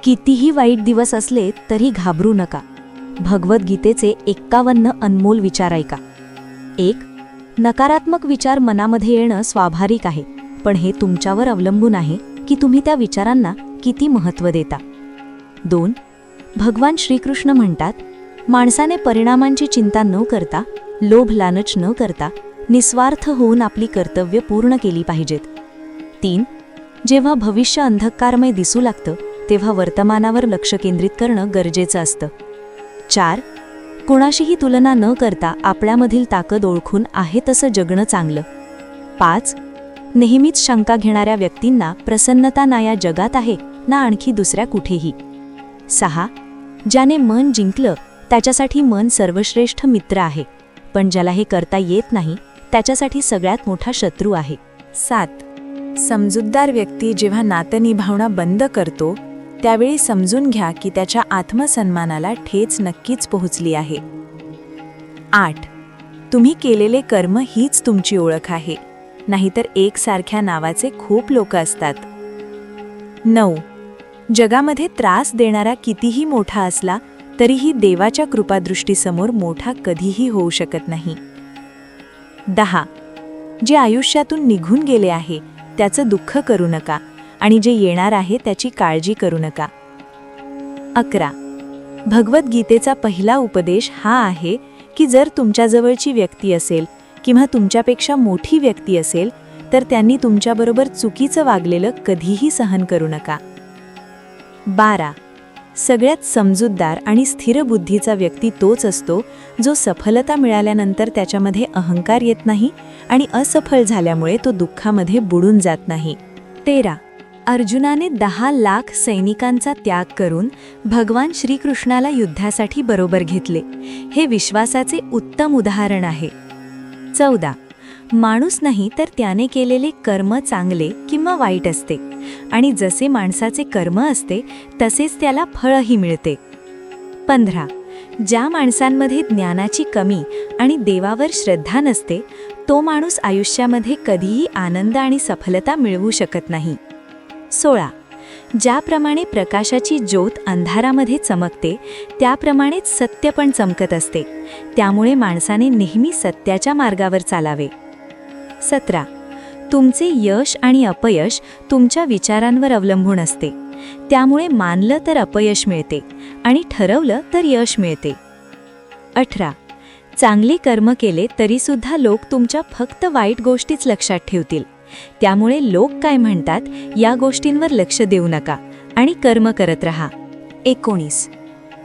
कितीही वाईट दिवस असले तरी घाबरू नका. भगवद्गीतेचे 51 अनमोल विचार ऐका. 1. नकारात्मक विचार मनामध्ये येणं स्वाभाविक आहे, पण हे तुमच्यावर अवलंबून आहे की तुम्ही त्या विचारांना किती महत्त्व देता. 2. भगवान श्रीकृष्ण म्हणतात, माणसाने परिणामांची चिंता न करता, लोभ लालच न करता, निस्वार्थ होऊन आपली कर्तव्य पूर्ण केली पाहिजेत. 3. जेव्हा भविष्य अंधकारमय दिसू लागतं तेव्हा वर्तमानावर लक्ष केंद्रित करणं गरजेचं असतं. 4. कोणाशीही तुलना न करता आपल्यामधील ताकद ओळखून आहे तसं जगणं चांगलं. 5. नेहमीच शंका घेणाऱ्या व्यक्तींना प्रसन्नता ना या जगात आहे ना आणखी दुसऱ्या कुठेही. 6. ज्याने मन जिंकलं त्याच्यासाठी मन सर्वश्रेष्ठ मित्र आहे, पण ज्याला हे करता येत नाही त्याच्यासाठी सगळ्यात मोठा शत्रू आहे. 7. समजूतदार व्यक्ती जेव्हा नातं निभावणं बंद करतो त्यावेळी समजून घ्या की त्याच्या आत्मसन्मानाला ठेच नक्कीच पोहोचली आहे. 8. तुम्ही केलेले कर्म हीच तुमची ओळख आहे, नाहीतर एकसारख्या नावाचे खूप लोक असतात. 9. जगामध्ये त्रास देणारा कितीही मोठा असला तरीही देवाच्या कृपादृष्टीसमोर मोठा कधीही होऊ शकत नाही. 10. जे आयुष्यातून निघून गेले आहे त्याचं दुःख करू नका आणि जे येणार आहे त्याची काळजी करू नका. 11. भगवद्गीतेचा पहिला उपदेश हा आहे की जर तुमच्याजवळची व्यक्ती असेल किंवा तुमच्यापेक्षा मोठी व्यक्ती असेल तर त्यांनी तुमच्याबरोबर चुकीचं वागलेलं कधीही सहन करू नका. 12. सगळ्यात समजूतदार आणि स्थिर बुद्धीचा व्यक्ती तोच असतो जो सफलता मिळाल्यानंतर त्याच्यामध्ये अहंकार येत नाही आणि असफल झाल्यामुळे तो दुःखामध्ये बुडून जात नाही. 13. अर्जुनाने 10 लाख सैनिकांचा त्याग करून भगवान श्रीकृष्णाला युद्धासाठी बरोबर घेतले. हे विश्वासाचे उत्तम उदाहरण आहे. 14. माणूस नाही तर त्याने केलेले कर्म चांगले किंवा वाईट असते आणि जसे माणसाचे कर्म असते तसेच त्याला फळही मिळते. 15. ज्या माणसांमध्ये ज्ञानाची कमी आणि देवावर श्रद्धा नसते तो माणूस आयुष्यामध्ये कधीही आनंद आणि सफलता मिळवू शकत नाही. 16. ज्याप्रमाणे प्रकाशाची ज्योत अंधारामध्ये चमकते त्याप्रमाणेच सत्य पण चमकत असते, त्यामुळे माणसाने नेहमी सत्याच्या मार्गावर चालावे. 17. तुमचे यश आणि अपयश तुमच्या विचारांवर अवलंबून असते, त्यामुळे मानलं तर अपयश मिळते आणि ठरवलं तर यश मिळते. 18. चांगले कर्म केले तरीसुद्धा लोक तुमच्या फक्त वाईट गोष्टीच लक्षात ठेवतील, त्यामुळे लोक काय म्हणतात या गोष्टींवर लक्ष देऊ नका आणि कर्म करत रहा. 19.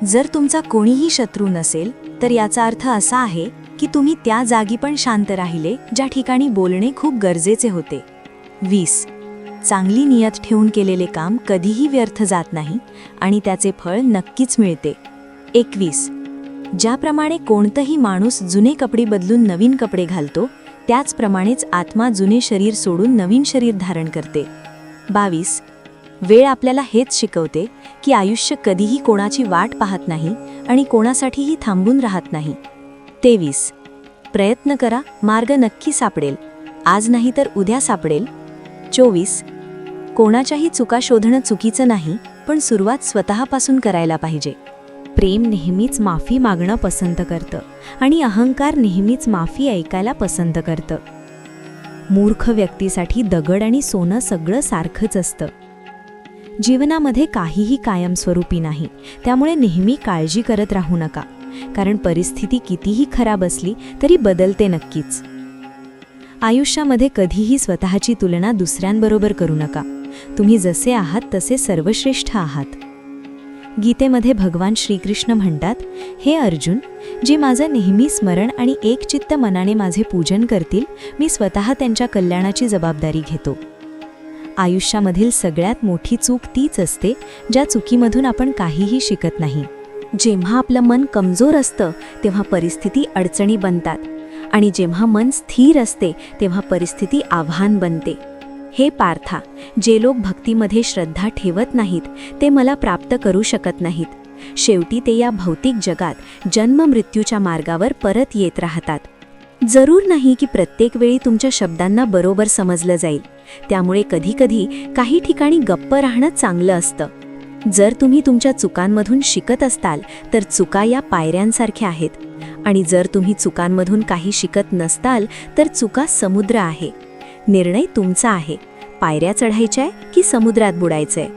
जर तुमचा कोणीही शत्रू नसेल तर याचा अर्थ असा आहे की तुम्ही त्या जागी पण शांत राहिले ज्या ठिकाणी बोलणे खूप गरजेचे होते. 20. चांगली नियत ठेवून केलेले काम कधीही व्यर्थ जात नाही आणि त्याचे फळ नक्कीच मिळते. 21. ज्याप्रमाणे कोणताही माणूस जुने कपडे बदलून नवीन कपडे घालतो त्याचप्रमाणेच आत्मा जुने शरीर सोडून नवीन शरीर धारण करते. 22. वेळ आपल्याला हेच शिकवते की आयुष्य कधीही कोणाची वाट पाहत नाही आणि कोणासाठीही थांबून राहत नाही. 23. प्रयत्न करा, मार्ग नक्की सापडेल, आज नाही तर उद्या सापडेल. 24. कोणाच्याही चुका शोधणं चुकीचं नाही, पण सुरुवात स्वतःपासून करायला पाहिजे. प्रेम नेहमीच माफी मागणं पसंत करतं आणि अहंकार नेहमीच माफी ऐकायला पसंत करतं. मूर्ख व्यक्तीसाठी दगड आणि सोनं सगळं सारखंच असतं. जीवनामध्ये काहीही कायमस्वरूपी नाही, त्यामुळे नेहमी काळजी करत राहू नका, कारण परिस्थिती कितीही खराब असली तरी बदलते नक्कीच. आयुष्यामध्ये कधीही स्वतःची तुलना दुसऱ्यांबरोबर करू नका. तुम्ही जसे आहात तसे सर्वश्रेष्ठ आहात. गीतेमध्ये भगवान श्रीकृष्ण म्हणतात, हे अर्जुन, जे माझं नेहमी स्मरण आणि एकचित्त मनाने माझे पूजन करतील मी स्वतः त्यांच्या कल्याणाची जबाबदारी घेतो. आयुष्यामधील सगळ्यात मोठी चूक तीच असते ज्या चुकीमधून आपण काहीही शिकत नाही. जेव्हा आपलं मन कमजोर असतं तेव्हा परिस्थिती अडचणी बनतात आणि जेव्हा मन स्थिर असते तेव्हा परिस्थिती आव्हान बनते. हे पार्था, जे लोक भक्तीमध्ये श्रद्धा ठेवत नाहीत ते मला प्राप्त करू शकत नाहीत. शेवटी ते या भौतिक जगात जन्म मृत्यूच्या मार्गावर परत येत राहतात. जरूर नाही की प्रत्येक वेळी तुमच्या शब्दांना बरोबर समजलं जाईल, त्यामुळे कधीकधी काही ठिकाणी गप्प राहणं चांगलं असतं. जर तुम्ही तुमच्या चुकांमधून शिकत असताल तर चुका या पायऱ्यांसारख्या आहेत, आणि जर तुम्ही चुकांमधून काही शिकत नसताल तर चुका समुद्र आहे. निर्णय तुमचा आहे. पायऱ्या चढायच्या की समुद्रात बुडायचंय?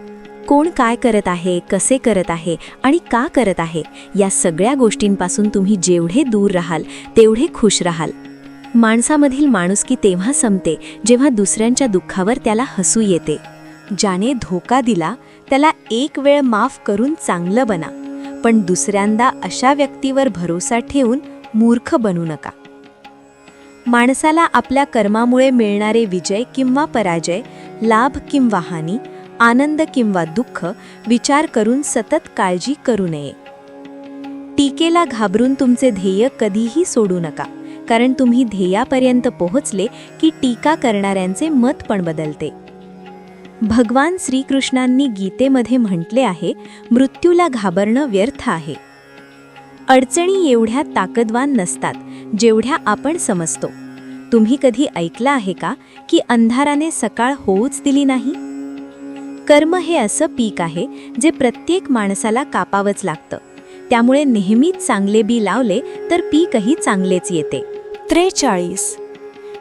कोण काय करत आहे, कसे करत आहे आणि का करत आहे, या सगळ्या गोष्टींपासून तुम्ही जेवढे दूर राहाल तेवढे खुश राहाल. माणसामधील माणुसकी तेव्हा संपते जेव्हा दुसऱ्यांच्या दुःखावर त्याला हसू येते. ज्याने धोका दिला त्याला एक वेळ माफ करून चांगलं बना, पण दुसऱ्यांदा अशा व्यक्तीवर भरोसा ठेवून मूर्ख बनू नका. माणसाला आपल्या कर्मामुळे मिळणारे विजय किंवा पराजय, लाभ किंवा हानी, आनंद किंवा दुःख विचार करून सतत काळजी करू नये. टीकेला घाबरून तुमचे ध्येय कधीही सोडू नका, कारण तुम्ही ध्येयापर्यंत पोहोचले की टीका करणाऱ्यांचे मत पण बदलते. भगवान श्रीकृष्णांनी गीतेमध्ये म्हटले आहे, मृत्यूला घाबरणं व्यर्थ आहे. अडचणी एवढ्या ताकदवान नसतात जेवढ्या आपण समजतो. तुम्ही कधी ऐकलं आहे का की अंधाराने सकाळ होऊच दिली नाही? कर्म हे असं पीक आहे जे प्रत्येक माणसाला कापावंच लागतं. त्यामुळे नेहमीच चांगले बी लावले तर पीकही चांगलेच येते. 43.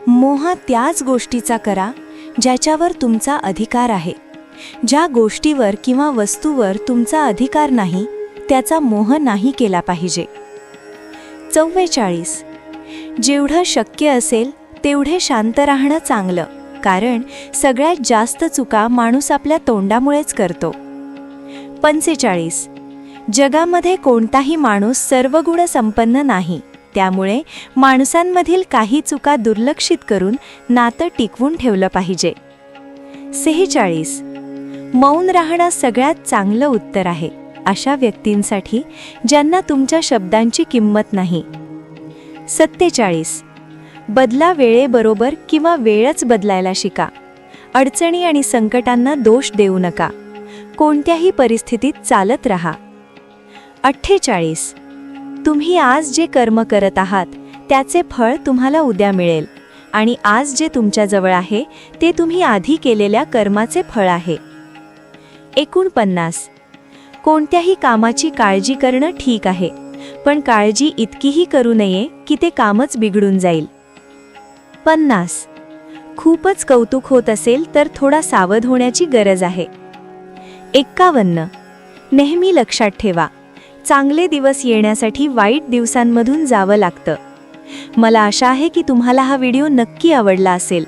मोह त्याच गोष्टीचा करा ज्याच्यावर तुमचा अधिकार आहे. ज्या गोष्टीवर किंवा वस्तूवर तुमचा अधिकार नाही त्याचा मोह नाही केला पाहिजे. 44. जेवढं शक्य असेल तेवढे शांत राहणं चांगलं, कारण सगळ्यात जास्त चुका माणूस आपल्या तोंडामुळेच करतो. 45. जगामध्ये कोणताही माणूस सर्वगुण संपन्न नाही, त्यामुळे माणसांमधील काही चुका दुर्लक्षित करून नातं टिकवून ठेवलं पाहिजे. 46. मौन राहणं सगळ्यात चांगलं उत्तर आहे अशा व्यक्तींसाठी ज्यांना तुमच्या शब्दांची किंमत नाही. 47. बदला वेळेबरोबर किंवा वेळच बदलायला शिका. अडचणी आणि संकटांना दोष देऊ नका. कोणत्याही परिस्थितीत चालत राहा. 48. तुम्ही आज जे कर्म करत आहात त्याचे फळ तुम्हाला उद्या मिळेल, आणि आज जे तुमच्याजवळ आहे ते तुम्ही आधी केलेल्या कर्माचे फळ आहे. 49. कोणत्याही कामाची काळजी करणं ठीक आहे, पण काळजी इतकीही करू नये की ते कामच बिघडून जाईल. 50. खूपच कौतुक होत असेल तर थोडा सावध होण्याची गरज आहे. 51. नेहमी लक्षात ठेवा, चांगले दिवस येण्यासाठी वाईट दिवसांमधून जावं लागतं. मला आशा आहे की तुम्हाला हा व्हिडिओ नक्की आवडला असेल.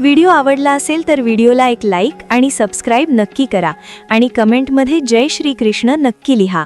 व्हिडिओ आवडला असेल तर व्हिडिओला एक लाईक आणि सबस्क्राईब नक्की करा, आणि कमेंटमध्ये जय श्री कृष्ण नक्की लिहा.